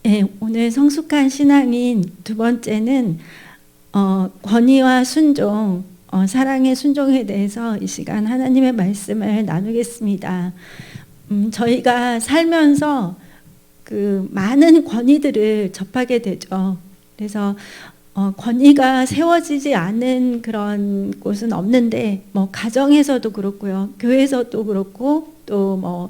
예, 오늘 성숙한 신앙인 두 번째는 권위와 순종, 사랑의 순종에 대해서 이 시간 하나님의 말씀을 나누겠습니다. 저희가 살면서 그 많은 권위들을 접하게 되죠. 그래서 권위가 세워지지 않은 그런 곳은 없는데, 뭐 가정에서도 그렇고요, 교회에서도 그렇고, 또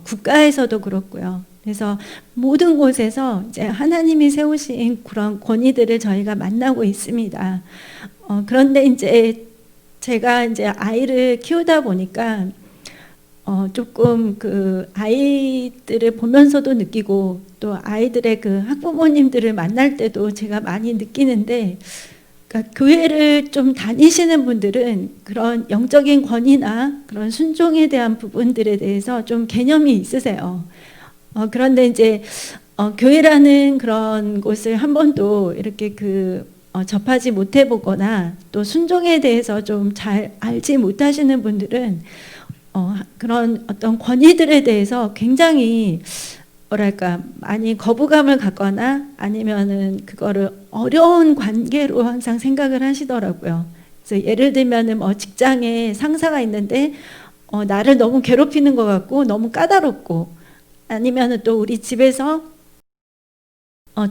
국가에서도 그렇고요. 그래서 모든 곳에서 이제 하나님이 세우신 그런 권위들을 저희가 만나고 있습니다. 그런데 이제 제가 이제 아이를 키우다 보니까 조금 그 아이들을 보면서도 느끼고, 또 아이들의 그 학부모님들을 만날 때도 제가 많이 느끼는데, 그러니까 교회를 좀 다니시는 분들은 그런 영적인 권위나 그런 순종에 대한 부분들에 대해서 좀 개념이 있으세요. 그런데 이제 교회라는 그런 곳을 한 번도 이렇게 접하지 못해 보거나, 또 순종에 대해서 좀 잘 알지 못하시는 분들은 그런 어떤 권위들에 대해서 굉장히 뭐랄까 많이 거부감을 갖거나, 아니면은 그거를 어려운 관계로 항상 생각을 하시더라고요. 그래서 예를 들면은 직장에 상사가 있는데 나를 너무 괴롭히는 것 같고 너무 까다롭고, 아니면은 또 우리 집에서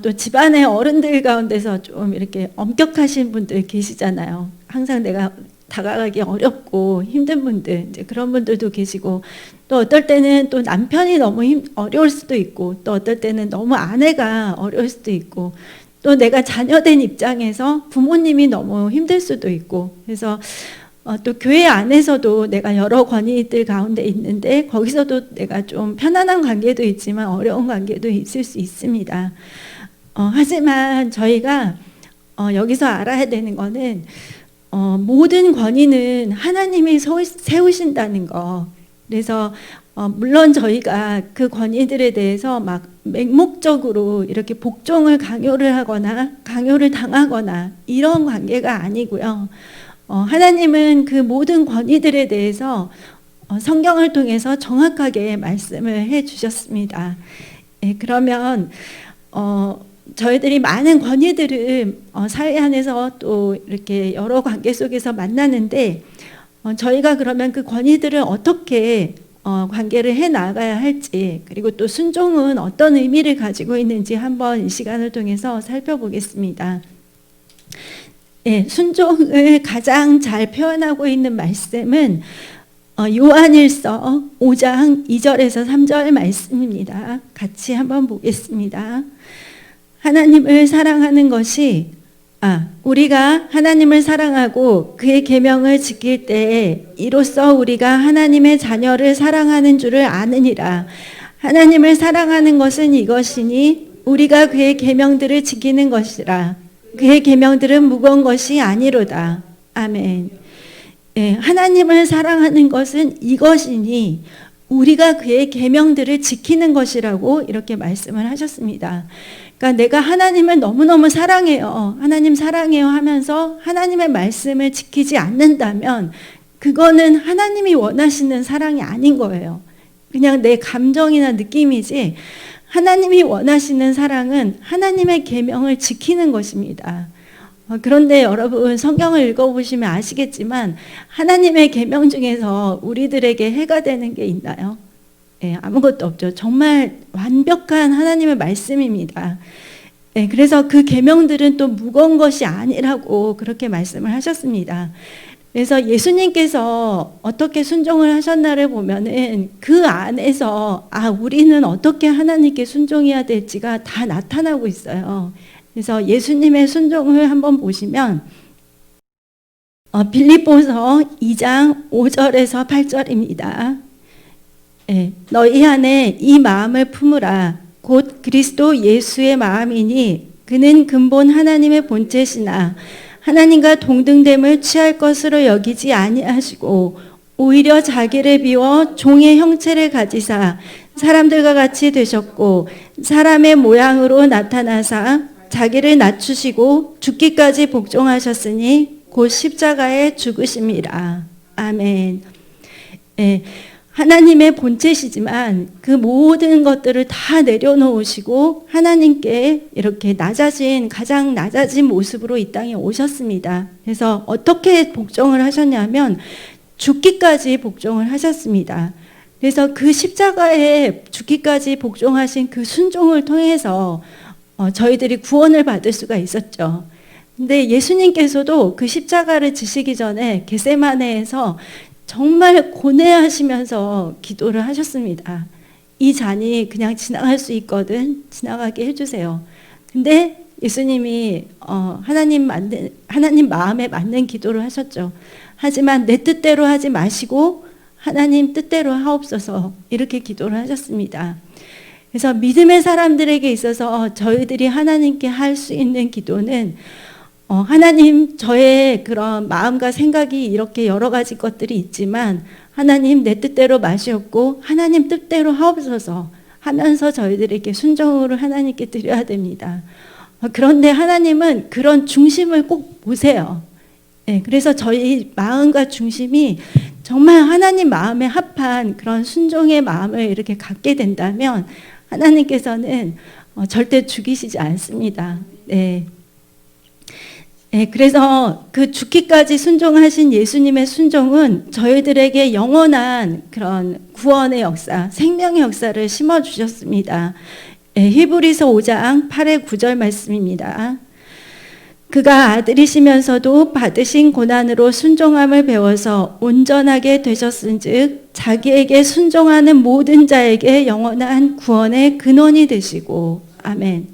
또 집안의 어른들 가운데서 좀 이렇게 엄격하신 분들 계시잖아요. 항상 내가 다가가기 어렵고 힘든 분들, 이제 그런 분들도 계시고, 또 어떨 때는 또 남편이 너무 어려울 수도 있고, 또 어떨 때는 너무 아내가 어려울 수도 있고, 또 내가 자녀된 입장에서 부모님이 너무 힘들 수도 있고, 그래서 또 교회 안에서도 내가 여러 권위들 가운데 있는데, 거기서도 내가 좀 편안한 관계도 있지만 어려운 관계도 있을 수 있습니다. 하지만 저희가 여기서 알아야 되는 거는 모든 권위는 하나님이 세우신다는 거. 그래서 물론 저희가 그 권위들에 대해서 막 맹목적으로 이렇게 복종을 강요를 하거나 강요를 당하거나 이런 관계가 아니고요. 하나님은 그 모든 권위들에 대해서 성경을 통해서 정확하게 말씀을 해 주셨습니다. 예, 그러면 저희들이 많은 권위들을 사회 안에서 또 이렇게 여러 관계 속에서 만나는데, 저희가 그러면 그 권위들을 어떻게 관계를 해 나가야 할지, 그리고 또 순종은 어떤 의미를 가지고 있는지 한번 이 시간을 통해서 살펴보겠습니다. 예, 순종을 가장 잘 표현하고 있는 말씀은 요한일서 5장 2절에서 3절 말씀입니다. 같이 한번 보겠습니다. 하나님을 사랑하는 것이 우리가 하나님을 사랑하고 그의 계명을 지킬 때에 이로써 우리가 하나님의 자녀를 사랑하는 줄을 아느니라. 하나님을 사랑하는 것은 이것이니 우리가 그의 계명들을 지키는 것이라. 그의 계명들은 무거운 것이 아니로다. 아멘. 예, 하나님을 사랑하는 것은 이것이니 우리가 그의 계명들을 지키는 것이라고 이렇게 말씀을 하셨습니다. 그러니까 내가 하나님을 너무너무 사랑해요, 하나님 사랑해요 하면서 하나님의 말씀을 지키지 않는다면 그거는 하나님이 원하시는 사랑이 아닌 거예요. 그냥 내 감정이나 느낌이지, 하나님이 원하시는 사랑은 하나님의 계명을 지키는 것입니다. 그런데 여러분, 성경을 읽어보시면 아시겠지만 하나님의 계명 중에서 우리들에게 해가 되는 게 있나요? 예, 아무것도 없죠. 정말 완벽한 하나님의 말씀입니다. 예, 그래서 그 계명들은 또 무거운 것이 아니라고 그렇게 말씀을 하셨습니다. 그래서 예수님께서 어떻게 순종을 하셨나를 보면은 그 안에서 우리는 어떻게 하나님께 순종해야 될지가 다 나타나고 있어요. 그래서 예수님의 순종을 한번 보시면 빌립보서 2장 5절에서 8절입니다. 예, 너희 안에 이 마음을 품으라. 곧 그리스도 예수의 마음이니 그는 근본 하나님의 본체시나 하나님과 동등됨을 취할 것으로 여기지 아니하시고 오히려 자기를 비워 종의 형체를 가지사 사람들과 같이 되셨고 사람의 모양으로 나타나사 자기를 낮추시고 죽기까지 복종하셨으니 곧 십자가에 죽으심이라. 아멘. 예, 하나님의 본체시지만 그 모든 것들을 다 내려놓으시고 하나님께 이렇게 가장 낮아진 모습으로 이 땅에 오셨습니다. 그래서 어떻게 복종을 하셨냐면 죽기까지 복종을 하셨습니다. 그래서 그 십자가에 죽기까지 복종하신 그 순종을 통해서 저희들이 구원을 받을 수가 있었죠. 근데 예수님께서도 그 십자가를 지시기 전에 겟세마네에서 정말 고뇌하시면서 기도를 하셨습니다. 이 잔이 그냥 지나갈 수 있거든 지나가게 해주세요. 근데 예수님이 하나님 마음에 맞는 기도를 하셨죠. 하지만 내 뜻대로 하지 마시고 하나님 뜻대로 하옵소서 이렇게 기도를 하셨습니다. 그래서 믿음의 사람들에게 있어서 저희들이 하나님께 할 수 있는 기도는 하나님 저의 그런 마음과 생각이 이렇게 여러 가지 것들이 있지만 하나님 내 뜻대로 마시옵고 하나님 뜻대로 하옵소서 하면서 저희들에게 순종으로 하나님께 드려야 됩니다. 그런데 하나님은 그런 중심을 꼭 보세요. 네, 그래서 저희 마음과 중심이 정말 하나님 마음에 합한 그런 순종의 마음을 이렇게 갖게 된다면 하나님께서는 절대 죽이시지 않습니다. 네. 네, 그래서 그 죽기까지 순종하신 예수님의 순종은 저희들에게 영원한 그런 구원의 역사, 생명의 역사를 심어주셨습니다. 네, 히브리서 5장 8의 9절 말씀입니다. 그가 아들이시면서도 받으신 고난으로 순종함을 배워서 온전하게 되셨은즉 자기에게 순종하는 모든 자에게 영원한 구원의 근원이 되시고 아멘.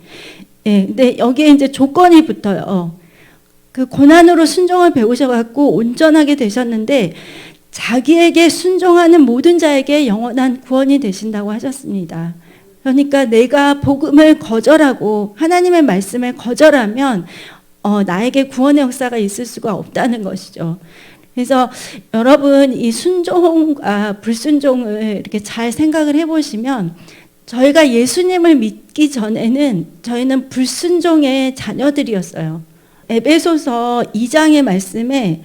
네, 근데 여기에 이제 조건이 붙어요. 그 고난으로 순종을 배우셔갖고 온전하게 되셨는데 자기에게 순종하는 모든 자에게 영원한 구원이 되신다고 하셨습니다. 그러니까 내가 복음을 거절하고 하나님의 말씀을 거절하면 나에게 구원의 역사가 있을 수가 없다는 것이죠. 그래서 여러분 이 순종과 불순종을 이렇게 잘 생각을 해보시면 저희가 예수님을 믿기 전에는 저희는 불순종의 자녀들이었어요. 에베소서 2장의 말씀에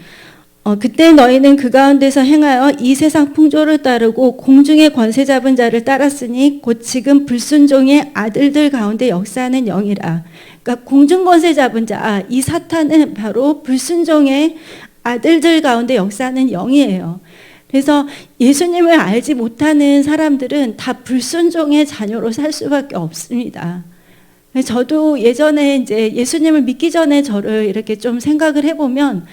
그때 너희는 그 가운데서 행하여 이 세상 풍조를 따르고 공중의 권세 잡은 자를 따랐으니 곧 지금 불순종의 아들들 가운데 역사하는 영이라. 그러니까 공중 권세 잡은 자, 이 사탄은 바로 불순종의 아들들 가운데 역사하는 영이에요. 그래서 예수님을 알지 못하는 사람들은 다 불순종의 자녀로 살 수밖에 없습니다. 저도 예전에 이제 예수님을 믿기 전에 저를 이렇게 좀 생각을 해보면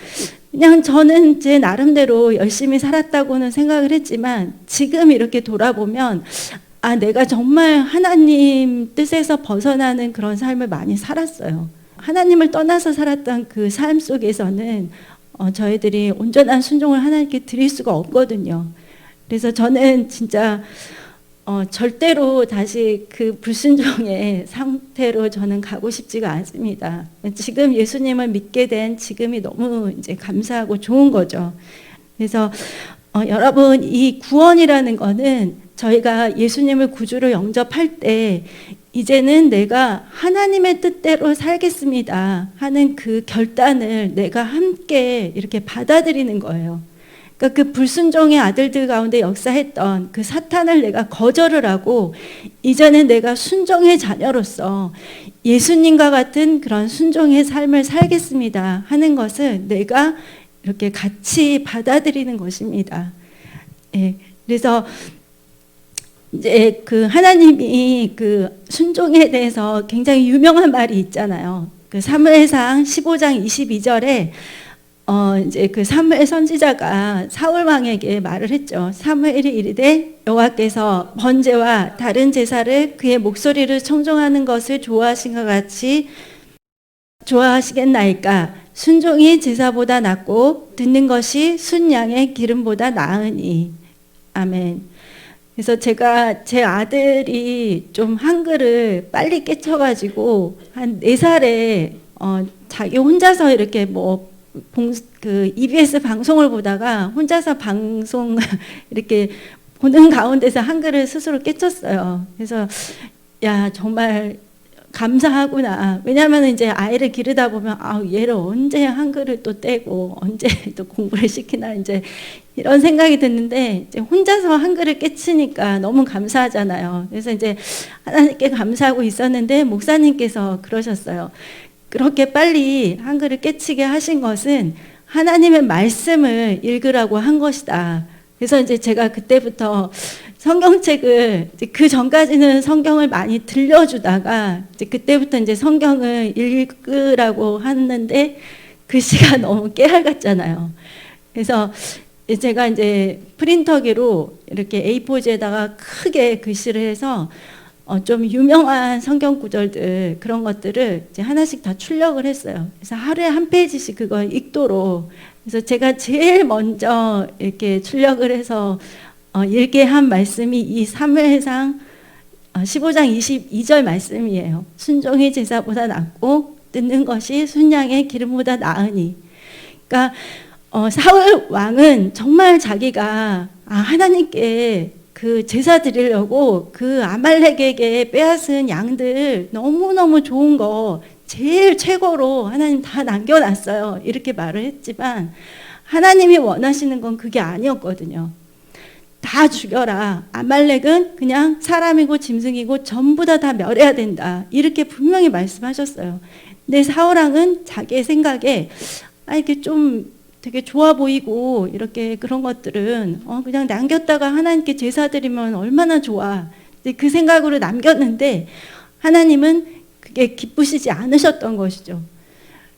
그냥 저는 제 나름대로 열심히 살았다고는 생각을 했지만 지금 이렇게 돌아보면 내가 정말 하나님 뜻에서 벗어나는 그런 삶을 많이 살았어요. 하나님을 떠나서 살았던 그 삶 속에서는 저희들이 온전한 순종을 하나님께 드릴 수가 없거든요. 그래서 저는 진짜 절대로 다시 그 불순종의 상태로 저는 가고 싶지가 않습니다. 지금 예수님을 믿게 된 지금이 너무 이제 감사하고 좋은 거죠. 그래서 여러분 이 구원이라는 거는 저희가 예수님을 구주로 영접할 때 이제는 내가 하나님의 뜻대로 살겠습니다 하는 그 결단을 내가 함께 이렇게 받아들이는 거예요. 그러니까 그 불순종의 아들들 가운데 역사했던 그 사탄을 내가 거절을 하고 이제는 내가 순종의 자녀로서 예수님과 같은 그런 순종의 삶을 살겠습니다 하는 것을 내가 이렇게 같이 받아들이는 것입니다. 예, 그래서 이제 그 하나님이 그 순종에 대해서 굉장히 유명한 말이 있잖아요. 그 사무엘상 15장 22절에 이제 그 사무엘 선지자가 사울 왕에게 말을 했죠. 사무엘이 이르되 여호와께서 번제와 다른 제사를 그의 목소리를 청종하는 것을 좋아하신 것 같이 좋아하시겠나이까? 순종이 제사보다 낫고 듣는 것이 순양의 기름보다 나으니. 아멘. 그래서 제가 제 아들이 좀 한글을 빨리 깨쳐가지고 한 4살에 자기 혼자서 이렇게 그 EBS 방송을 보다가 혼자서 방송 이렇게 보는 가운데서 한글을 스스로 깨쳤어요. 그래서 야 정말 감사하구나. 왜냐하면 이제 아이를 기르다 보면 얘를 언제 한글을 또 떼고 언제 또 공부를 시키나 이제 이런 생각이 드는데 이제 혼자서 한글을 깨치니까 너무 감사하잖아요. 그래서 이제 하나님께 감사하고 있었는데 목사님께서 그러셨어요. 그렇게 빨리 한글을 깨치게 하신 것은 하나님의 말씀을 읽으라고 한 것이다. 그래서 이제 제가 그때부터 성경책을 그 전까지는 성경을 많이 들려주다가 이제 그때부터 이제 성경을 읽으라고 하는데 글씨가 너무 깨알 같잖아요. 그래서 제가 이제 프린터기로 이렇게 A4지에다가 크게 글씨를 해서 좀 유명한 성경 구절들 그런 것들을 이제 하나씩 다 출력을 했어요. 그래서 하루에 한 페이지씩 그걸 읽도록. 그래서 제가 제일 먼저 이렇게 출력을 해서 읽게 한 말씀이 이 사무엘상 15장 22절 말씀이에요. 순종이 제사보다 낫고 듣는 것이 순양의 기름보다 나으니. 그러니까 사울 왕은 정말 자기가 하나님께 그 제사 드리려고 그 아말렉에게 빼앗은 양들 너무너무 좋은 거 제일 최고로 하나님 다 남겨놨어요. 이렇게 말을 했지만 하나님이 원하시는 건 그게 아니었거든요. 다 죽여라. 아말렉은 그냥 사람이고 짐승이고 전부 다 멸해야 된다. 이렇게 분명히 말씀하셨어요. 근데 사울왕은 자기의 생각에 이렇게 좀 되게 좋아 보이고 이렇게 그런 것들은 그냥 남겼다가 하나님께 제사 드리면 얼마나 좋아. 그 생각으로 남겼는데 하나님은 그게 기쁘시지 않으셨던 것이죠.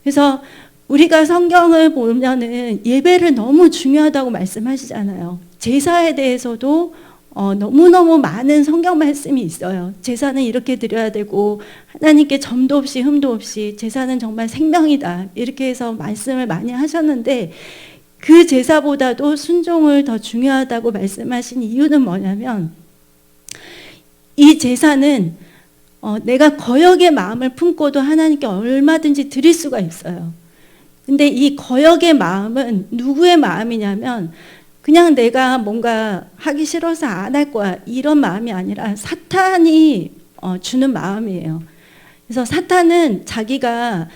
그래서 우리가 성경을 보면은 예배를 너무 중요하다고 말씀하시잖아요. 제사에 대해서도 너무너무 많은 성경 말씀이 있어요. 제사는 이렇게 드려야 되고 하나님께 점도 없이 흠도 없이 제사는 정말 생명이다. 이렇게 해서 말씀을 많이 하셨는데 그 제사보다도 순종을 더 중요하다고 말씀하신 이유는 뭐냐면 이 제사는 내가 거역의 마음을 품고도 하나님께 얼마든지 드릴 수가 있어요. 근데 이 거역의 마음은 누구의 마음이냐면 그냥 내가 뭔가 하기 싫어서 안 할 거야 이런 마음이 아니라 사탄이 주는 마음이에요. 그래서 사탄은 자기가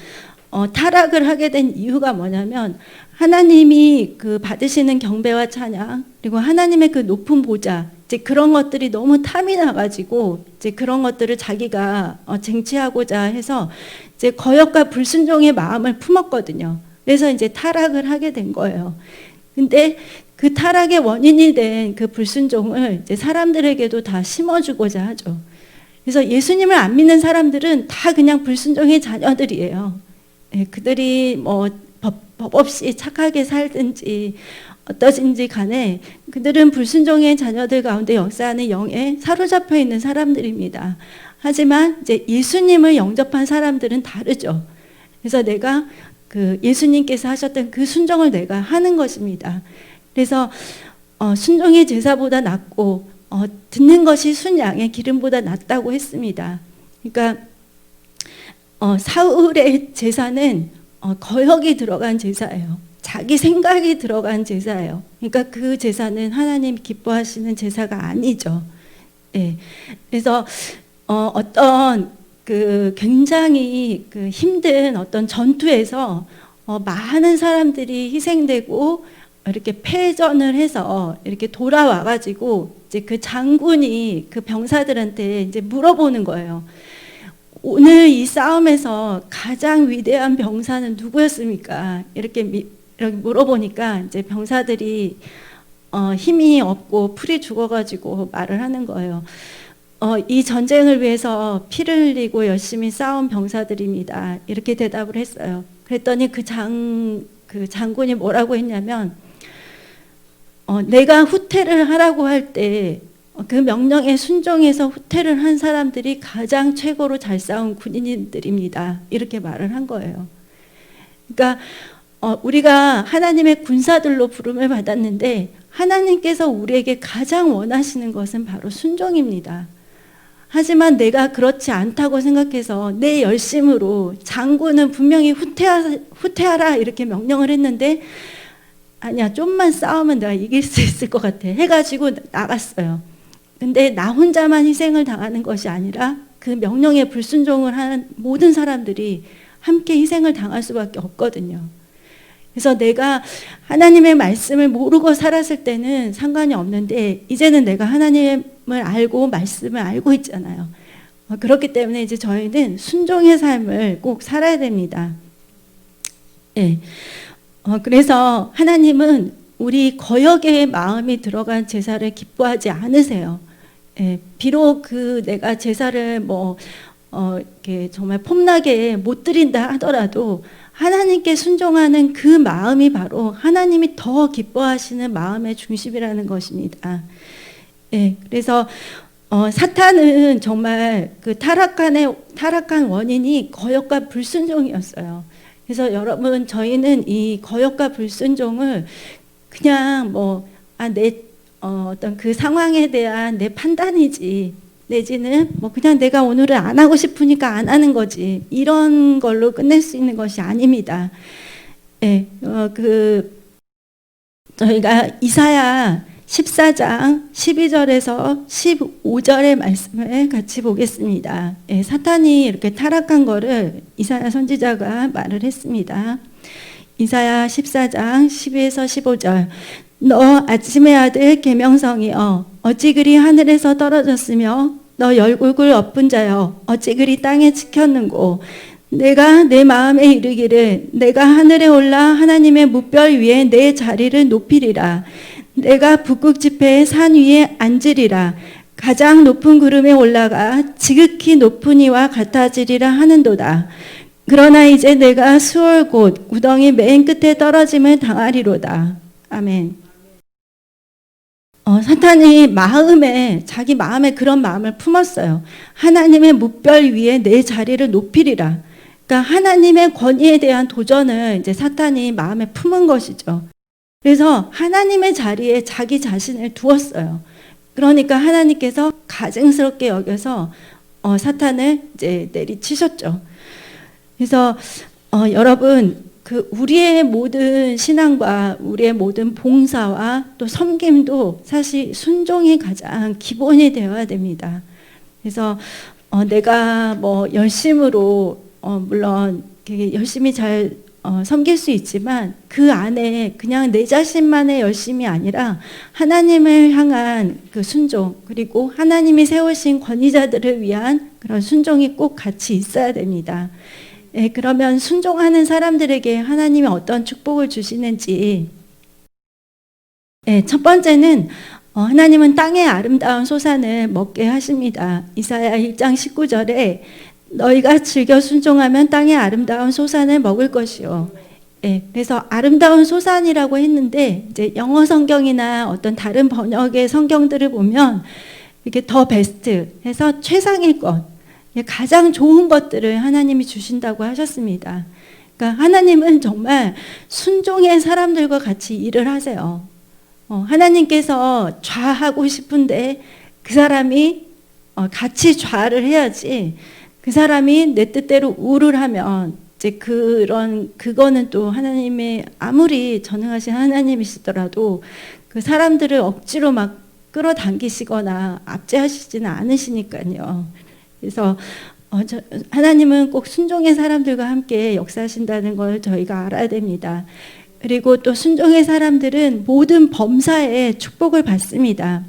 타락을 하게 된 이유가 뭐냐면 하나님이 그 받으시는 경배와 찬양 그리고 하나님의 그 높은 보좌 이제 그런 것들이 너무 탐이 나가지고 이제 그런 것들을 자기가 쟁취하고자 해서 이제 거역과 불순종의 마음을 품었거든요. 그래서 이제 타락을 하게 된 거예요. 근데 그 타락의 원인이 된 그 불순종을 이제 사람들에게도 다 심어주고자 하죠. 그래서 예수님을 안 믿는 사람들은 다 그냥 불순종의 자녀들이에요. 그들이 뭐 법 없이 착하게 살든지 어떠신지 간에 그들은 불순종의 자녀들 가운데 역사하는 영에 사로잡혀 있는 사람들입니다. 하지만 이제 예수님을 영접한 사람들은 다르죠. 그래서 내가 그 예수님께서 하셨던 그 순종을 내가 하는 것입니다. 그래서 순종이 제사보다 낫고 듣는 것이 순양의 기름보다 낫다고 했습니다. 그러니까 사울의 제사는 거역이 들어간 제사예요. 자기 생각이 들어간 제사예요. 그러니까 그 제사는 하나님 기뻐하시는 제사가 아니죠. 네. 그래서 어떤 그 굉장히 그 힘든 어떤 전투에서 많은 사람들이 희생되고 이렇게 패전을 해서 이렇게 돌아와가지고 이제 그 장군이 그 병사들한테 이제 물어보는 거예요. 오늘 이 싸움에서 가장 위대한 병사는 누구였습니까? 이렇게 물어보니까 이제 병사들이 힘이 없고 풀이 죽어가지고 말을 하는 거예요. 이 전쟁을 위해서 피를 흘리고 열심히 싸운 병사들입니다. 이렇게 대답을 했어요. 그랬더니 그 장군이 뭐라고 했냐면 내가 후퇴를 하라고 할 때 그 명령에 순종해서 후퇴를 한 사람들이 가장 최고로 잘 싸운 군인들입니다. 이렇게 말을 한 거예요. 그러니까 우리가 하나님의 군사들로 부름을 받았는데 하나님께서 우리에게 가장 원하시는 것은 바로 순종입니다. 하지만 내가 그렇지 않다고 생각해서 내 열심으로 장군은 분명히 후퇴하라 이렇게 명령을 했는데 아니야 좀만 싸우면 내가 이길 수 있을 것 같아 해가지고 나갔어요. 근데 나 혼자만 희생을 당하는 것이 아니라 그 명령에 불순종을 하는 모든 사람들이 함께 희생을 당할 수밖에 없거든요. 그래서 내가 하나님의 말씀을 모르고 살았을 때는 상관이 없는데 이제는 내가 하나님을 알고 말씀을 알고 있잖아요. 그렇기 때문에 이제 저희는 순종의 삶을 꼭 살아야 됩니다. 예. 그래서 하나님은 우리 거역의 마음이 들어간 제사를 기뻐하지 않으세요. 예. 비록 그 내가 제사를 이렇게 정말 폼나게 못 드린다 하더라도 하나님께 순종하는 그 마음이 바로 하나님이 더 기뻐하시는 마음의 중심이라는 것입니다. 예. 그래서 사탄은 정말 그 타락한 원인이 거역과 불순종이었어요. 그래서 여러분, 저희는 이 거역과 불순종을 그냥 어떤 그 상황에 대한 내 판단이지, 내지는 그냥 내가 오늘은 안 하고 싶으니까 안 하는 거지, 이런 걸로 끝낼 수 있는 것이 아닙니다. 예, 저희가 이사야 14장 12절에서 15절의 말씀을 같이 보겠습니다. 예, 사탄이 이렇게 타락한 거를 이사야 선지자가 말을 했습니다. 이사야 14장 12에서 15절. 너 아침의 아들 계명성이여, 어찌 그리 하늘에서 떨어졌으며 너 열국을 엎은 자여, 어찌 그리 땅에 지켰는고. 내가 내 마음에 이르기를 내가 하늘에 올라 하나님의 뭇별 위에 내 자리를 높이리라. 내가 북극 지폐의 산 위에 앉으리라. 가장 높은 구름에 올라가 지극히 높은 이와 같아지리라 하는도다. 그러나 이제 내가 수월 곧 구덩이 맨 끝에 떨어짐을 당하리로다. 아멘. 사탄이 자기 마음에 그런 마음을 품었어요. 하나님의 뭇별 위에 내 자리를 높이리라. 그러니까 하나님의 권위에 대한 도전을 이제 사탄이 마음에 품은 것이죠. 그래서 하나님의 자리에 자기 자신을 두었어요. 그러니까 하나님께서 가증스럽게 여겨서 사탄을 이제 내리치셨죠. 그래서 여러분, 우리의 모든 신앙과 우리의 모든 봉사와 또 섬김도 사실 순종이 가장 기본이 되어야 됩니다. 그래서 내가 열심으로 물론 열심히 잘 섬길 수 있지만 그 안에 그냥 내 자신만의 열심이 아니라 하나님을 향한 그 순종, 그리고 하나님이 세우신 권위자들을 위한 그런 순종이 꼭 같이 있어야 됩니다. 예, 그러면 순종하는 사람들에게 하나님이 어떤 축복을 주시는지, 예, 첫 번째는 하나님은 땅의 아름다운 소산을 먹게 하십니다. 이사야 1장 19절에 너희가 즐겨 순종하면 땅의 아름다운 소산을 먹을 것이요. 예, 그래서 아름다운 소산이라고 했는데 이제 영어 성경이나 어떤 다른 번역의 성경들을 보면 이렇게 더 베스트 해서 최상의 것, 가장 좋은 것들을 하나님이 주신다고 하셨습니다. 그러니까 하나님은 정말 순종의 사람들과 같이 일을 하세요. 하나님께서 좌하고 싶은데 그 사람이 같이 좌를 해야지, 그 사람이 내 뜻대로 우를 하면 이제 그거는 또 하나님의, 아무리 전능하신 하나님이시더라도 그 사람들을 억지로 막 끌어당기시거나 압제하시지는 않으시니까요. 그래서 하나님은 꼭 순종의 사람들과 함께 역사하신다는 걸 저희가 알아야 됩니다. 그리고 또 순종의 사람들은 모든 범사에 축복을 받습니다.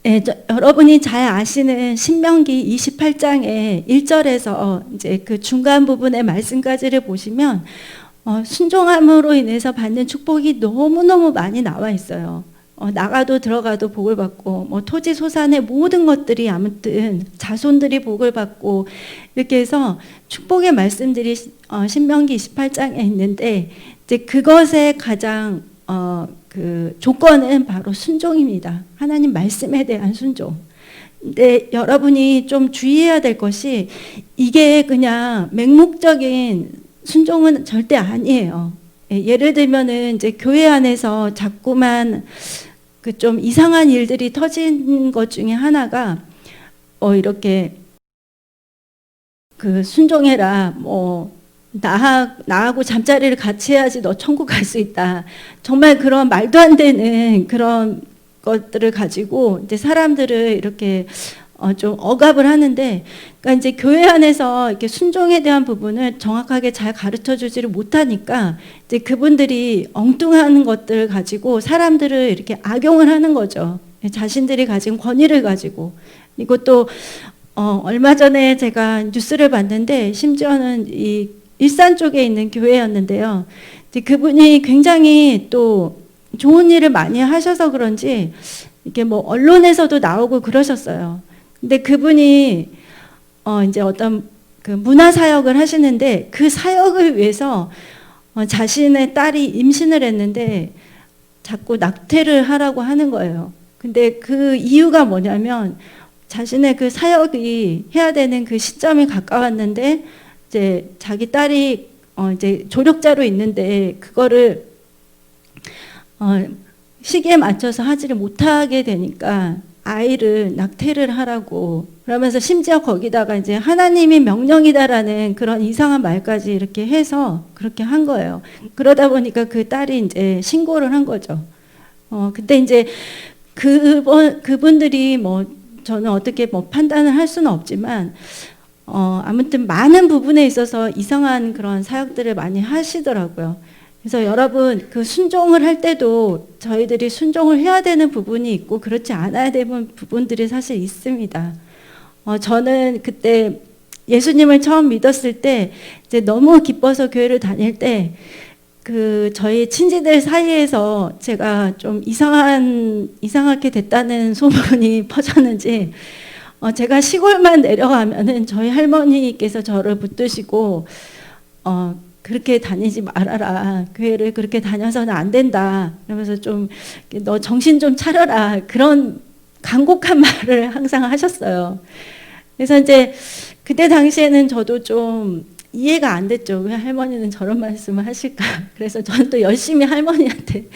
네, 여러분이 잘 아시는 신명기 28장의 1절에서 이제 그 중간 부분의 말씀까지를 보시면 순종함으로 인해서 받는 축복이 너무너무 많이 나와 있어요. 나가도 들어가도 복을 받고, 토지 소산의 모든 것들이, 아무튼 자손들이 복을 받고, 이렇게 해서 축복의 말씀들이 신명기 28장에 있는데, 이제 그것의 가장 그 조건은 바로 순종입니다. 하나님 말씀에 대한 순종. 근데 여러분이 좀 주의해야 될 것이, 이게 그냥 맹목적인 순종은 절대 아니에요. 예를 들면은 이제 교회 안에서 자꾸만 그 좀 이상한 일들이 터진 것 중에 하나가 이렇게 그 순종해라, 나하고 잠자리를 같이 해야지 너 천국 갈 수 있다. 정말 그런 말도 안 되는 그런 것들을 가지고 이제 사람들을 이렇게 좀 억압을 하는데, 그러니까 이제 교회 안에서 이렇게 순종에 대한 부분을 정확하게 잘 가르쳐 주지를 못하니까 이제 그분들이 엉뚱한 것들 가지고 사람들을 이렇게 악용을 하는 거죠. 자신들이 가진 권위를 가지고. 이것도 얼마 전에 제가 뉴스를 봤는데, 심지어는 이 일산 쪽에 있는 교회였는데요. 이제 그분이 굉장히 또 좋은 일을 많이 하셔서 그런지 이게 뭐 언론에서도 나오고 그러셨어요. 근데 그분이 이제 어떤 그 문화 사역을 하시는데, 그 사역을 위해서 자신의 딸이 임신을 했는데 자꾸 낙태를 하라고 하는 거예요. 근데 그 이유가 뭐냐면, 자신의 그 사역이 해야 되는 그 시점이 가까웠는데 이제 자기 딸이 이제 조력자로 있는데 그거를 시기에 맞춰서 하지를 못하게 되니까 아이를 낙태를 하라고, 그러면서 심지어 거기다가 이제 하나님이 명령이다라는 그런 이상한 말까지 이렇게 해서 그렇게 한 거예요. 그러다 보니까 그 딸이 이제 신고를 한 거죠. 그때 이제 그분들이 뭐 저는 어떻게 뭐 판단을 할 수는 없지만 아무튼 많은 부분에 있어서 이상한 그런 사역들을 많이 하시더라고요. 그래서 여러분, 그 순종을 할 때도 저희들이 순종을 해야 되는 부분이 있고 그렇지 않아야 되는 부분들이 사실 있습니다. 저는 그때 예수님을 처음 믿었을 때 이제 너무 기뻐서 교회를 다닐 때 그 저희 친지들 사이에서 제가 좀 이상하게 됐다는 소문이 퍼졌는지 제가 시골만 내려가면은 저희 할머니께서 저를 붙드시고 그렇게 다니지 말아라. 교회를 그렇게 다녀서는 안 된다. 그러면서 좀 너 정신 좀 차려라. 그런 간곡한 말을 항상 하셨어요. 그래서 이제 그때 당시에는 저도 좀 이해가 안 됐죠. 왜 할머니는 저런 말씀을 하실까? 그래서 저는 또 열심히 할머니한테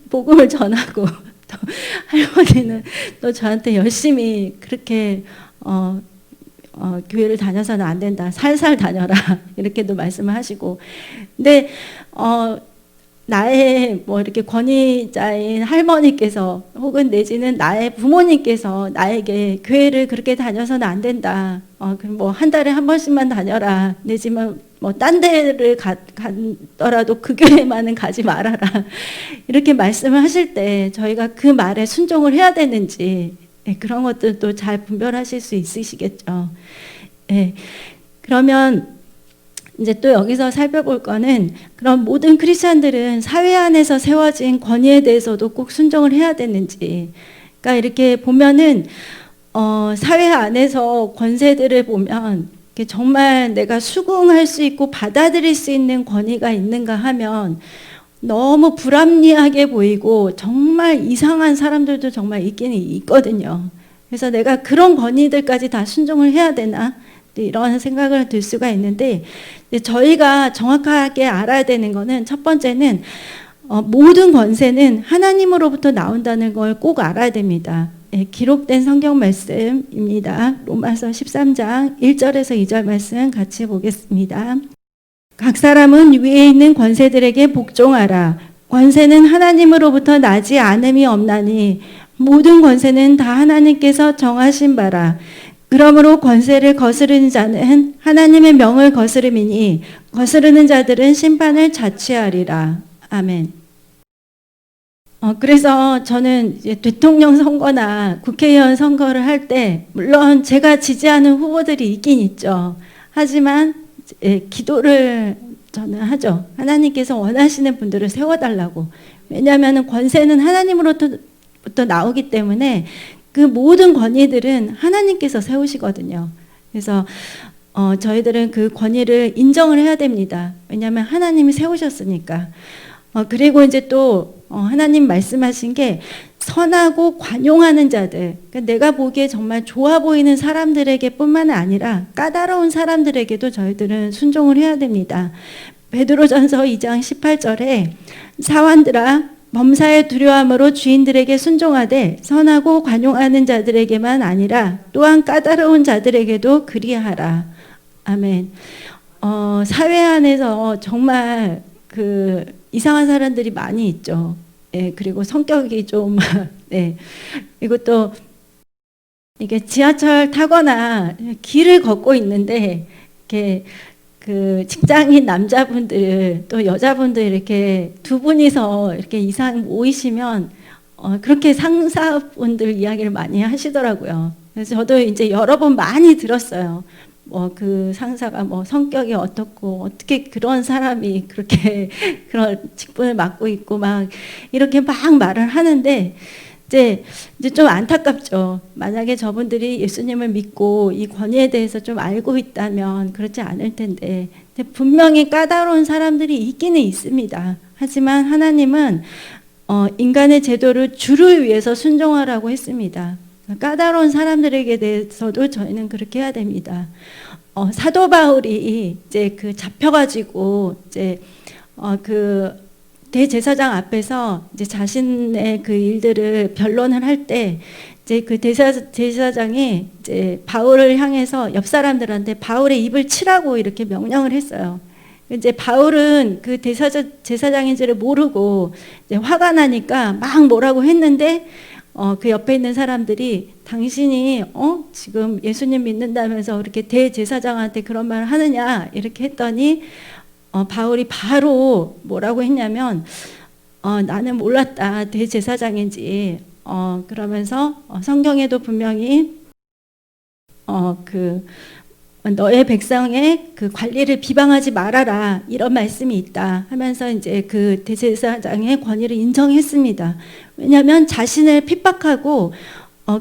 복음을 전하고, 또 할머니는 또 저한테 열심히 그렇게 교회를 다녀서는 안 된다. 살살 다녀라. 이렇게도 말씀을 하시고. 근데 나의 뭐 이렇게 권위자인 할머니께서 혹은 내지는 나의 부모님께서 나에게 교회를 그렇게 다녀서는 안 된다. 그럼 뭐 한 달에 한 번씩만 다녀라. 내지만 뭐 딴 데를 가더라도 그 교회만은 가지 말아라. 이렇게 말씀을 하실 때 저희가 그 말에 순종을 해야 되는지, 그런 것들도 잘 분별하실 수 있으시겠죠. 그러면 이제 또 여기서 살펴볼 거는, 그럼 모든 크리스찬들은 사회 안에서 세워진 권위에 대해서도 꼭 순종을 해야 되는지. 그러니까 이렇게 보면은 사회 안에서 권세들을 보면 정말 내가 수긍할 수 있고 받아들일 수 있는 권위가 있는가 하면 너무 불합리하게 보이고 정말 이상한 사람들도 정말 있긴 있거든요. 그래서 내가 그런 권위들까지 다 순종을 해야 되나? 이런 생각을 들 수가 있는데, 저희가 정확하게 알아야 되는 거는, 첫 번째는 모든 권세는 하나님으로부터 나온다는 걸 꼭 알아야 됩니다. 기록된 성경 말씀입니다. 로마서 13장 1절에서 2절 말씀 같이 보겠습니다. 각 사람은 위에 있는 권세들에게 복종하라. 권세는 하나님으로부터 나지 않음이 없나니 모든 권세는 다 하나님께서 정하신 바라. 그러므로 권세를 거스르는 자는 하나님의 명을 거스름이니 거스르는 자들은 심판을 자취하리라. 아멘. 그래서 저는 이제 대통령 선거나 국회의원 선거를 할 때 물론 제가 지지하는 후보들이 있긴 있죠. 하지만 기도를 저는 하죠. 하나님께서 원하시는 분들을 세워달라고. 왜냐하면 권세는 하나님으로부터 나오기 때문에 그 모든 권위들은 하나님께서 세우시거든요. 그래서 저희들은 그 권위를 인정을 해야 됩니다. 왜냐하면 하나님이 세우셨으니까. 그리고 이제 또 하나님 말씀하신 게 선하고 관용하는 자들, 그러니까 내가 보기에 정말 좋아 보이는 사람들에게 뿐만 아니라 까다로운 사람들에게도 저희들은 순종을 해야 됩니다. 베드로전서 2장 18절에 사환들아 범사의 두려움으로 주인들에게 순종하되 선하고 관용하는 자들에게만 아니라 또한 까다로운 자들에게도 그리하라. 아멘. 사회 안에서 정말 그 이상한 사람들이 많이 있죠. 그리고 성격이 좀, 이것도 이게 지하철 타거나 길을 걷고 있는데 이렇게 그 직장인 남자분들 또 여자분들 이렇게 두 분이서 이렇게 이상 모이시면 그렇게 상사분들 이야기를 많이 하시더라고요. 그래서 저도 이제 여러 번 많이 들었어요. 뭐 그 상사가 뭐 성격이 어떻고 어떻게 그런 사람이 그렇게 그런 직분을 맡고 있고 막 이렇게 막 말을 하는데 이제 좀 안타깝죠. 만약에 저분들이 예수님을 믿고 이 권위에 대해서 좀 알고 있다면 그렇지 않을 텐데 분명히 까다로운 사람들이 있기는 있습니다. 하지만 하나님은 인간의 제도를 주를 위해서 순종하라고 했습니다. 까다로운 사람들에게 대해서도 저희는 그렇게 해야 됩니다. 사도 바울이 이제 그 잡혀가지고 이제 그 대제사장 앞에서 이제 자신의 그 일들을 변론을 할 때 이제 그 대제사장이 이제 바울을 향해서 옆 사람들한테 바울의 입을 치라고 이렇게 명령을 했어요. 이제 바울은 그 제사장인지를 모르고 이제 화가 나니까 막 뭐라고 했는데 그 옆에 있는 사람들이 당신이 지금 예수님 믿는다면서 이렇게 대제사장한테 그런 말을 하느냐 이렇게 했더니 바울이 바로 뭐라고 했냐면 나는 몰랐다 대제사장인지 그러면서 성경에도 분명히 그 너의 백성의 그 관리를 비방하지 말아라 이런 말씀이 있다 하면서 이제 그 대제사장의 권위를 인정했습니다. 왜냐하면 자신을 핍박하고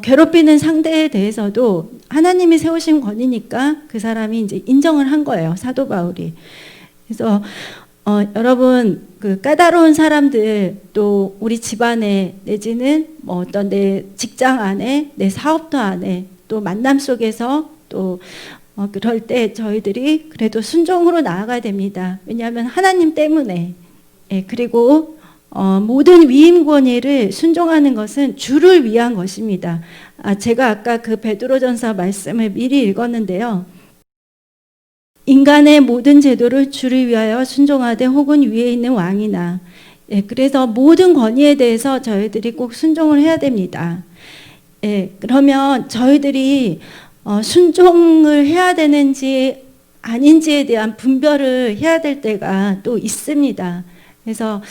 괴롭히는 상대에 대해서도 하나님이 세우신 권위니까 그 사람이 이제 인정을 한 거예요. 사도 바울이. 그래서 여러분 그 까다로운 사람들 또 우리 집안에 내지는 뭐 어떤 내 직장 안에 내 사업터 안에 또 만남 속에서 또 그럴 때 저희들이 그래도 순종으로 나아가야 됩니다. 왜냐하면 하나님 때문에 그리고 모든 위임 권위를 순종하는 것은 주를 위한 것입니다. 제가 아까 그 베드로전서 말씀을 미리 읽었는데요. 인간의 모든 제도를 주를 위하여 순종하되 혹은 위에 있는 왕이나 그래서 모든 권위에 대해서 저희들이 꼭 순종을 해야 됩니다. 그러면 저희들이 순종을 해야 되는지 아닌지에 대한 분별을 해야 될 때가 또 있습니다. 그래서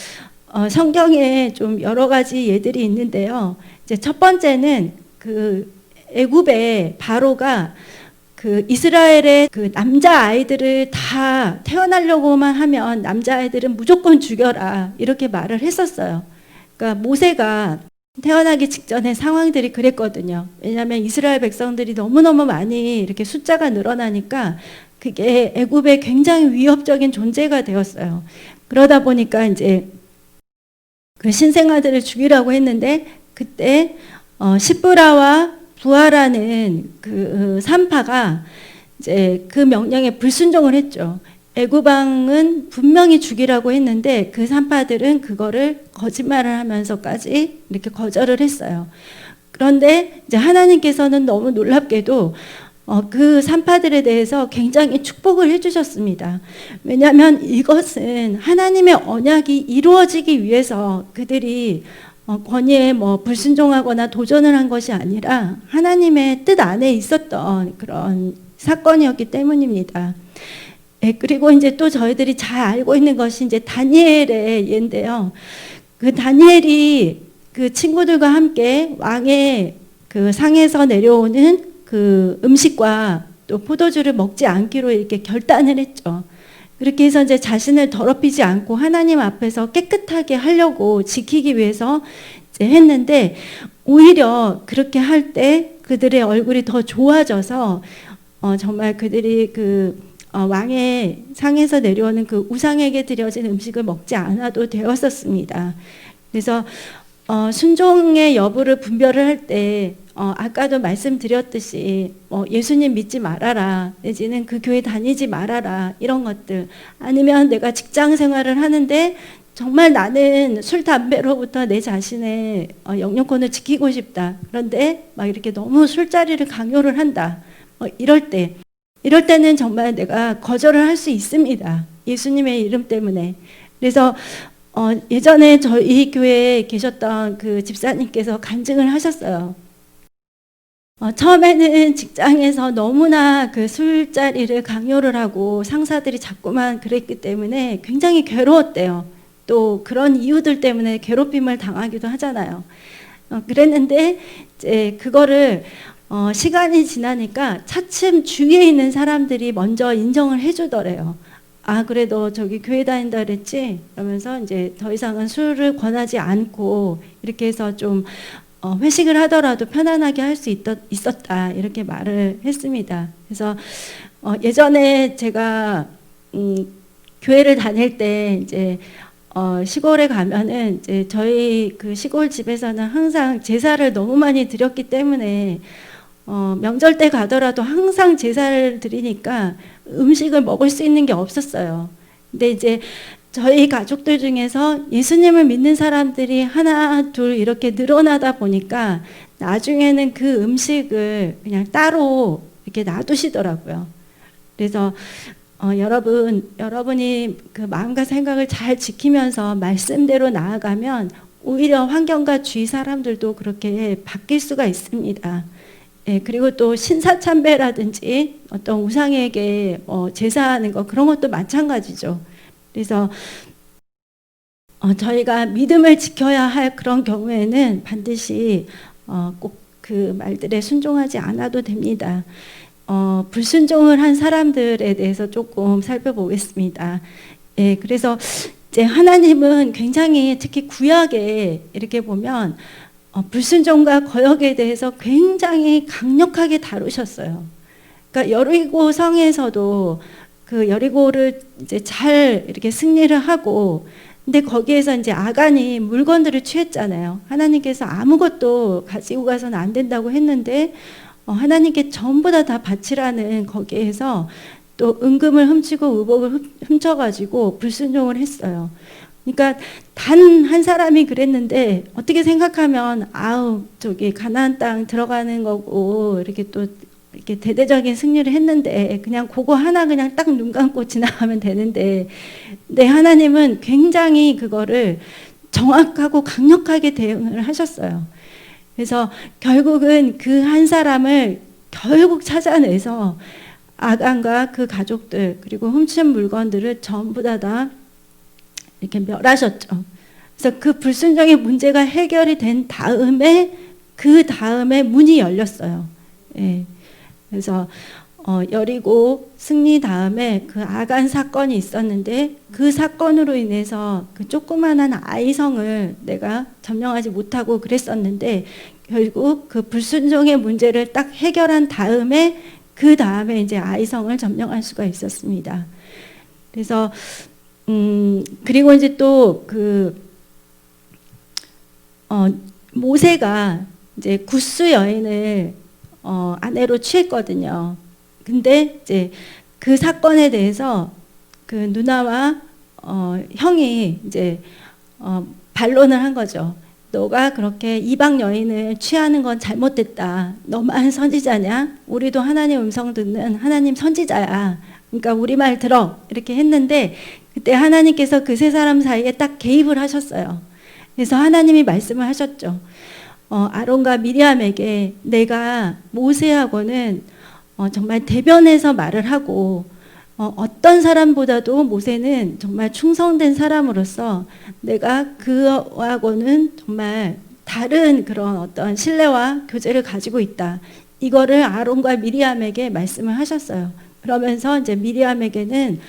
성경에 좀 여러 가지 예들이 있는데요. 이제 첫 번째는 그 애굽의 바로가 그 이스라엘의 그 남자 아이들을 다 태어나려고만 하면 남자 아이들은 무조건 죽여라 이렇게 말을 했었어요. 그러니까 모세가 태어나기 직전에 상황들이 그랬거든요. 왜냐하면 이스라엘 백성들이 너무너무 많이 이렇게 숫자가 늘어나니까 그게 애굽의 굉장히 위협적인 존재가 되었어요. 그러다 보니까 이제 그 신생아들을 죽이라고 했는데 그때 시브라와 부하라는 그 산파가 이제 그 명령에 불순종을 했죠. 애굽 왕은 분명히 죽이라고 했는데 그 산파들은 그거를 거짓말을 하면서까지 이렇게 거절을 했어요. 그런데 이제 하나님께서는 너무 놀랍게도 그 산파들에 대해서 굉장히 축복을 해주셨습니다. 왜냐하면 이것은 하나님의 언약이 이루어지기 위해서 그들이 권위에 뭐 불순종하거나 도전을 한 것이 아니라 하나님의 뜻 안에 있었던 그런 사건이었기 때문입니다. 그리고 이제 또 저희들이 잘 알고 있는 것이 이제 다니엘의 예인데요. 그 다니엘이 그 친구들과 함께 왕의 그 상에서 내려오는 그 음식과 또 포도주를 먹지 않기로 이렇게 결단을 했죠. 그렇게 해서 이제 자신을 더럽히지 않고 하나님 앞에서 깨끗하게 하려고 지키기 위해서 이제 했는데 오히려 그렇게 할 때 그들의 얼굴이 더 좋아져서 정말 그들이 그 왕의 상에서 내려오는 그 우상에게 드려진 음식을 먹지 않아도 되었었습니다. 그래서 순종의 여부를 분별을 할 때 아까도 말씀드렸듯이 예수님 믿지 말아라 내지는 그 교회 다니지 말아라 이런 것들 아니면 내가 직장 생활을 하는데 정말 나는 술 담배로부터 내 자신의 영역권을 지키고 싶다. 그런데 막 이렇게 너무 술자리를 강요를 한다. 이럴 때는 정말 내가 거절을 할 수 있습니다. 예수님의 이름 때문에. 그래서 예전에 저희 교회에 계셨던 그 집사님께서 간증을 하셨어요. 처음에는 직장에서 너무나 그 술자리를 강요를 하고 상사들이 자꾸만 그랬기 때문에 굉장히 괴로웠대요. 또 그런 이유들 때문에 괴롭힘을 당하기도 하잖아요. 그랬는데 이제 그거를 시간이 지나니까 차츰 주위에 있는 사람들이 먼저 인정을 해주더래요. 아, 그래, 너 저기 교회 다닌다 그랬지? 그러면서 이제 더 이상은 술을 권하지 않고 이렇게 해서 좀 회식을 하더라도 편안하게 할 수 있었다. 이렇게 말을 했습니다. 그래서 예전에 제가 교회를 다닐 때 이제 시골에 가면은 이제 저희 그 시골 집에서는 항상 제사를 너무 많이 드렸기 때문에 명절 때 가더라도 항상 제사를 드리니까 음식을 먹을 수 있는 게 없었어요. 근데 이제 저희 가족들 중에서 예수님을 믿는 사람들이 하나, 둘 이렇게 늘어나다 보니까 나중에는 그 음식을 그냥 따로 이렇게 놔두시더라고요. 그래서 여러분이 그 마음과 생각을 잘 지키면서 말씀대로 나아가면 오히려 환경과 주위 사람들도 그렇게 바뀔 수가 있습니다. 예, 그리고 또 신사참배라든지 어떤 우상에게 제사하는 거 그런 것도 마찬가지죠. 그래서 저희가 믿음을 지켜야 할 그런 경우에는 반드시 꼭 그 말들에 순종하지 않아도 됩니다. 불순종을 한 사람들에 대해서 조금 살펴보겠습니다. 예, 그래서 이제 하나님은 굉장히 특히 구약에 이렇게 보면 불순종과 거역에 대해서 굉장히 강력하게 다루셨어요. 그러니까 여리고 성에서도 그 여리고를 이제 잘 이렇게 승리를 하고, 근데 거기에서 이제 아간이 물건들을 취했잖아요. 하나님께서 아무것도 가지고 가서는 안 된다고 했는데 하나님께 전부 다 바치라는 거기에서 또 은금을 훔치고 의복을 훔쳐가지고 불순종을 했어요. 그러니까 단 한 사람이 그랬는데 어떻게 생각하면 아우 저기 가나안 땅 들어가는 거고 이렇게 또 이렇게 대대적인 승리를 했는데 그냥 그거 하나 그냥 딱 눈 감고 지나가면 되는데, 네, 하나님은 굉장히 그거를 정확하고 강력하게 대응을 하셨어요. 그래서 결국은 그 한 사람을 결국 찾아내서 아간과 그 가족들 그리고 훔친 물건들을 전부 다 이렇게 멸하셨죠. 그래서 그 불순종의 문제가 해결이 된 다음에 그 다음에 문이 열렸어요. 예. 그래서 여리고 승리 다음에 그 아간 사건이 있었는데 그 사건으로 인해서 그 조그만한 아이성을 내가 점령하지 못하고 그랬었는데 결국 그 불순종의 문제를 딱 해결한 다음에 그 다음에 이제 아이성을 점령할 수가 있었습니다. 그래서 그리고 이제 또 모세가 이제 구스 여인을 아내로 취했거든요. 근데 이제 그 사건에 대해서 그 누나와 형이 이제 반론을 한 거죠. 너가 그렇게 이방 여인을 취하는 건 잘못됐다. 너만 선지자냐? 우리도 하나님 음성 듣는 하나님 선지자야. 그러니까 우리 말 들어. 이렇게 했는데 그때 하나님께서 그 세 사람 사이에 딱 개입을 하셨어요. 그래서 하나님이 말씀을 하셨죠. 아론과 미리암에게 내가 모세하고는 정말 대변해서 말을 하고 어떤 사람보다도 모세는 정말 충성된 사람으로서 내가 그하고는 정말 다른 그런 어떤 신뢰와 교제를 가지고 있다. 이거를 아론과 미리암에게 말씀을 하셨어요. 그러면서 이제 미리암에게는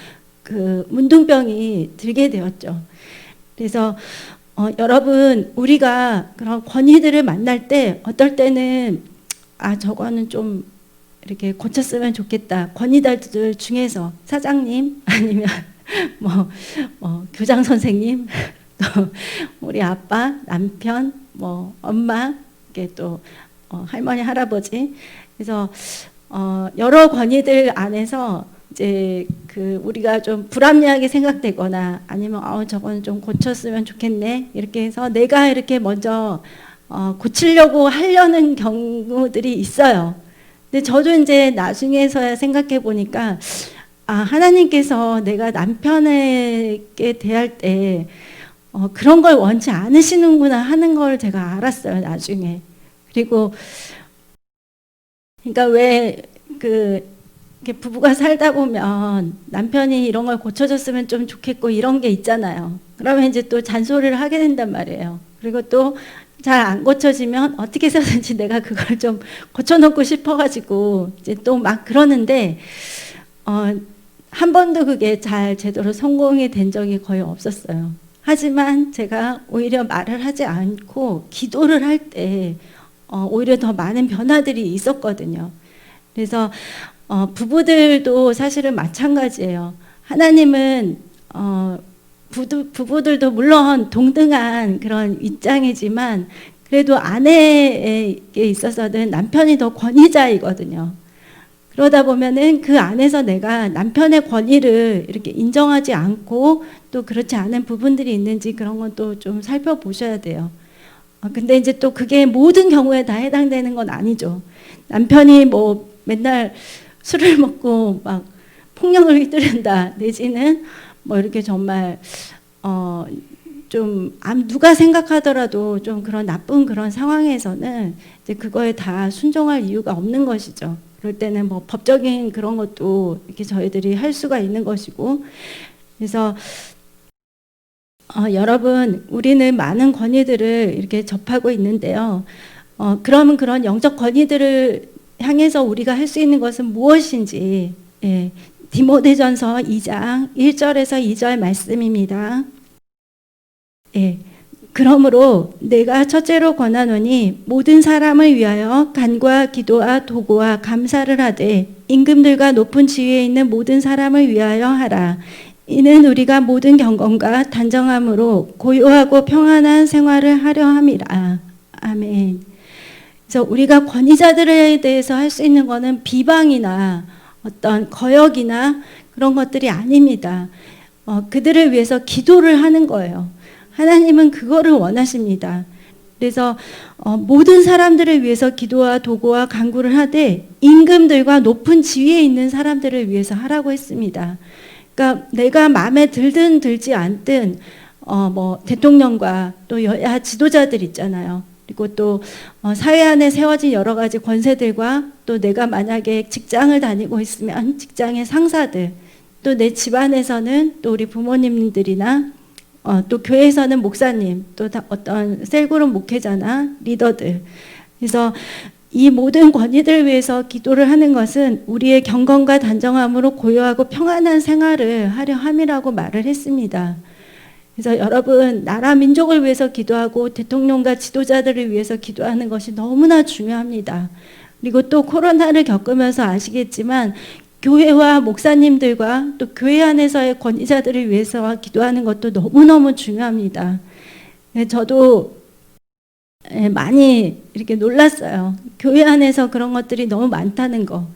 그 문둥병이 들게 되었죠. 그래서 여러분 우리가 그런 권위들을 만날 때 어떨 때는 저거는 좀 이렇게 고쳤으면 좋겠다. 권위자들 중에서 사장님 아니면 교장 선생님 또 우리 아빠, 남편, 엄마, 이게 또 할머니, 할아버지. 그래서 여러 권위들 안에서 이제 그 우리가 좀 불합리하게 생각되거나 아니면 저거는 좀 고쳤으면 좋겠네 이렇게 해서 내가 이렇게 먼저 고치려고 하려는 경우들이 있어요. 근데 저도 이제 나중에서야 생각해 보니까 하나님께서 내가 남편에게 대할 때 그런 걸 원치 않으시는구나 하는 걸 제가 알았어요, 나중에. 그리고 그러니까 왜 이렇게 부부가 살다 보면 남편이 이런 걸 고쳐줬으면 좀 좋겠고 이런 게 있잖아요. 그러면 이제 또 잔소리를 하게 된단 말이에요. 그리고 또 잘 안 고쳐지면 어떻게 해서든지 내가 그걸 좀 고쳐놓고 싶어가지고 이제 또 막 그러는데 한 번도 그게 잘 제대로 성공이 된 적이 거의 없었어요. 하지만 제가 오히려 말을 하지 않고 기도를 할 때 오히려 더 많은 변화들이 있었거든요. 그래서 부부들도 사실은 마찬가지예요. 하나님은 부부들도 물론 동등한 그런 입장이지만 그래도 아내에게 있어서는 남편이 더 권위자이거든요. 그러다 보면은 그 안에서 내가 남편의 권위를 이렇게 인정하지 않고 또 그렇지 않은 부분들이 있는지 그런 건 또 좀 살펴보셔야 돼요. 근데 이제 또 그게 모든 경우에 다 해당되는 건 아니죠. 남편이 뭐 맨날 술을 먹고 막 폭력을 휘두른다 내지는 뭐 이렇게 정말 좀 누가 생각하더라도 좀 그런 나쁜 그런 상황에서는 이제 그거에 다 순종할 이유가 없는 것이죠. 그럴 때는 뭐 법적인 그런 것도 이렇게 저희들이 할 수가 있는 것이고, 그래서 여러분, 우리는 많은 권위들을 이렇게 접하고 있는데요. 그러면 그런 영적 권위들을 향해서 우리가 할 수 있는 것은 무엇인지, 예, 디모데전서 2장 1절에서 2절 말씀입니다. 예, 그러므로 내가 첫째로 권하노니 모든 사람을 위하여 간과 기도와 도구와 감사를 하되 임금들과 높은 지위에 있는 모든 사람을 위하여 하라. 이는 우리가 모든 경건과 단정함으로 고요하고 평안한 생활을 하려 함이라. 아멘. 그래서 우리가 권위자들에 대해서 할 수 있는 것은 비방이나 어떤 거역이나 그런 것들이 아닙니다. 그들을 위해서 기도를 하는 거예요. 하나님은 그거를 원하십니다. 그래서 모든 사람들을 위해서 기도와 도구와 간구를 하되 임금들과 높은 지위에 있는 사람들을 위해서 하라고 했습니다. 그러니까 내가 마음에 들든 들지 않든 뭐 대통령과 또 여야 지도자들 있잖아요. 그리고 또 사회 안에 세워진 여러 가지 권세들과 또 내가 만약에 직장을 다니고 있으면 직장의 상사들, 또 내 집안에서는 또 우리 부모님들이나 또 교회에서는 목사님, 또 어떤 셀그룹 목회자나 리더들. 그래서 이 모든 권위들 위해서 기도를 하는 것은 우리의 경건과 단정함으로 고요하고 평안한 생활을 하려 함이라고 말을 했습니다. 그래서 여러분, 나라 민족을 위해서 기도하고 대통령과 지도자들을 위해서 기도하는 것이 너무나 중요합니다. 그리고 또 코로나를 겪으면서 아시겠지만 교회와 목사님들과 또 교회 안에서의 권위자들을 위해서 기도하는 것도 너무너무 중요합니다. 저도 많이 이렇게 놀랐어요. 교회 안에서 그런 것들이 너무 많다는 거.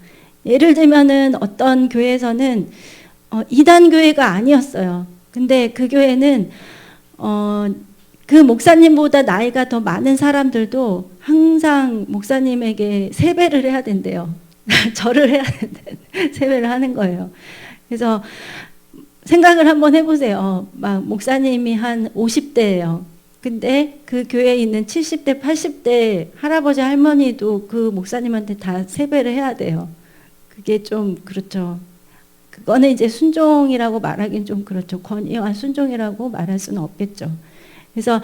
예를 들면은 어떤 교회에서는 이단 교회가 아니었어요. 근데 그 교회는 그 목사님보다 나이가 더 많은 사람들도 항상 목사님에게 세배를 해야 된대요. 절을 해야 된대. 세배를 하는 거예요. 그래서 생각을 한번 해보세요. 막 목사님이 한 50대예요. 근데 그 교회에 있는 70대, 80대 할아버지, 할머니도 그 목사님한테 다 세배를 해야 돼요. 그게 좀 그렇죠. 그거는 이제 순종이라고 말하기는 좀 그렇죠. 권위와 순종이라고 말할 수는 없겠죠. 그래서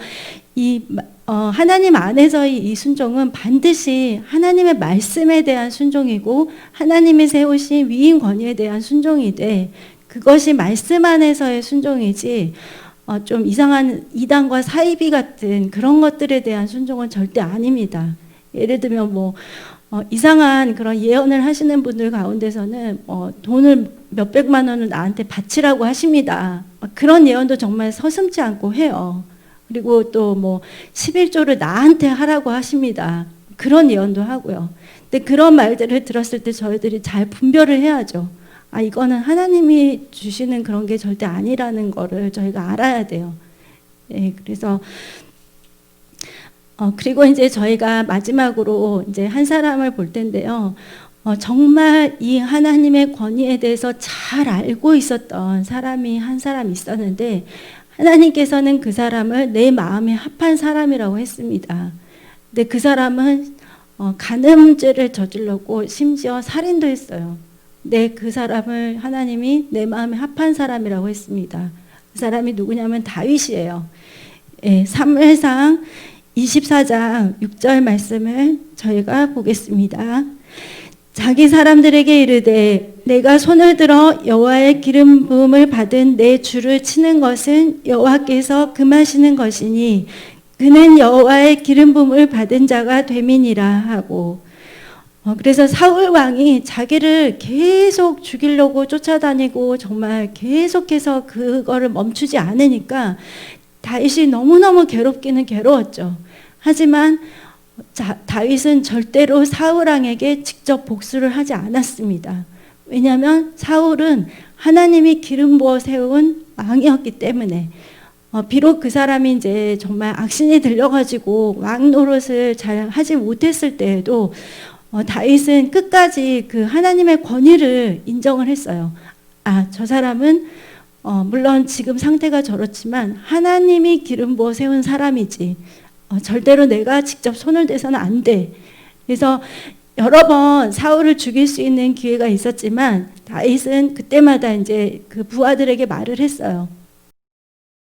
하나님 안에서의 이 순종은 반드시 하나님의 말씀에 대한 순종이고 하나님이 세우신 위임 권위에 대한 순종이 돼. 그것이 말씀 안에서의 순종이지 좀 이상한 이단과 사이비 같은 그런 것들에 대한 순종은 절대 아닙니다. 예를 들면 뭐 이상한 그런 예언을 하시는 분들 가운데서는 돈을 몇백만 원을 나한테 바치라고 하십니다. 그런 예언도 정말 서슴지 않고 해요. 그리고 또 뭐 11조를 나한테 하라고 하십니다. 그런 예언도 하고요. 근데 그런 말들을 들었을 때 저희들이 잘 분별을 해야죠. 이거는 하나님이 주시는 그런 게 절대 아니라는 거를 저희가 알아야 돼요. 예, 그래서 그리고 이제 저희가 마지막으로 이제 한 사람을 볼 텐데요. 정말 이 하나님의 권위에 대해서 잘 알고 있었던 사람이 한 사람 있었는데 하나님께서는 그 사람을 내 마음에 합한 사람이라고 했습니다. 근데 그 사람은 간음죄를 저질렀고 심지어 살인도 했어요. 그 사람을 하나님이 내 마음에 합한 사람이라고 했습니다. 그 사람이 누구냐면 다윗이에요. 사무엘상 24장 6절 말씀을 저희가 보겠습니다. 자기 사람들에게 이르되 내가 손을 들어 여호와의 기름 부음을 받은 내 주를 치는 것은 여호와께서 금하시는 것이니 그는 여호와의 기름 부음을 받은 자가 됨이니라 하고, 그래서 사울 왕이 자기를 계속 죽이려고 쫓아다니고 정말 계속해서 그거를 멈추지 않으니까 다윗이 너무너무 괴롭기는 괴로웠죠. 하지만 다윗은 절대로 사울 왕에게 직접 복수를 하지 않았습니다. 왜냐하면 사울은 하나님이 기름 부어 세운 왕이었기 때문에, 비록 그 사람이 이제 정말 악신이 들려가지고 왕 노릇을 잘 하지 못했을 때에도 다윗은 끝까지 그 하나님의 권위를 인정을 했어요. 저 사람은 물론 지금 상태가 저렇지만 하나님이 기름 부어 세운 사람이지, 절대로 내가 직접 손을 대서는 안 돼. 그래서 여러 번 사울을 죽일 수 있는 기회가 있었지만 다윗은 그때마다 이제 그 부하들에게 말을 했어요.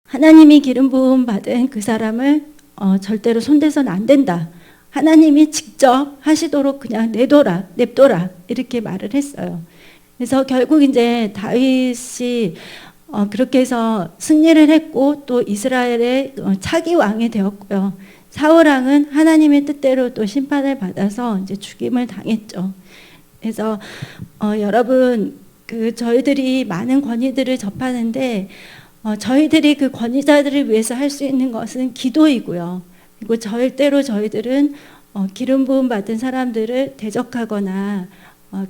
하나님이 기름 부음 받은 그 사람을 절대로 손대서는 안 된다. 하나님이 직접 하시도록 그냥 냅둬라 이렇게 말을 했어요. 그래서 결국 이제 다윗이 그렇게 해서 승리를 했고 또 이스라엘의 차기 왕이 되었고요. 사울 왕은 하나님의 뜻대로 또 심판을 받아서 이제 죽임을 당했죠. 그래서 여러분, 저희들이 많은 권위들을 접하는데 저희들이 그 권위자들을 위해서 할 수 있는 것은 기도이고요. 그리고 절대로 저희들은 기름 부음 받은 사람들을 대적하거나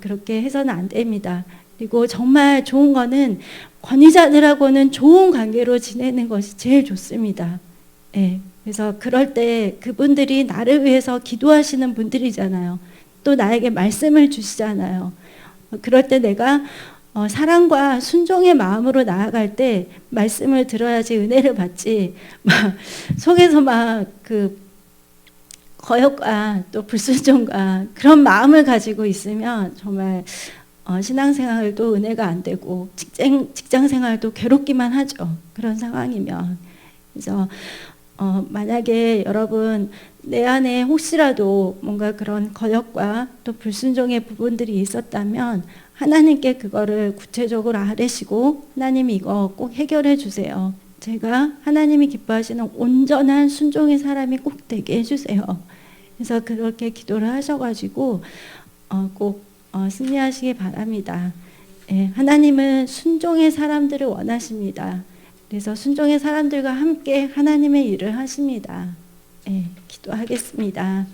그렇게 해서는 안 됩니다. 그리고 정말 좋은 거는 권위자들하고는 좋은 관계로 지내는 것이 제일 좋습니다. 그래서 그럴 때 그분들이 나를 위해서 기도하시는 분들이잖아요. 또 나에게 말씀을 주시잖아요. 그럴 때 내가 사랑과 순종의 마음으로 나아갈 때 말씀을 들어야지 은혜를 받지, 속에서 거역과 또 불순종과 그런 마음을 가지고 있으면 정말 신앙생활도 은혜가 안 되고 직장생활도 괴롭기만 하죠. 그런 상황이면. 그래서 만약에 여러분 내 안에 혹시라도 뭔가 그런 거역과 또 불순종의 부분들이 있었다면 하나님께 그거를 구체적으로 아뢰시고 하나님 이거 꼭 해결해 주세요. 제가 하나님이 기뻐하시는 온전한 순종의 사람이 꼭 되게 해주세요. 그래서 그렇게 기도를 하셔가지고 꼭 승리하시기 바랍니다. 하나님은 순종의 사람들을 원하십니다. 그래서 순종의 사람들과 함께 하나님의 일을 하십니다. 기도하겠습니다.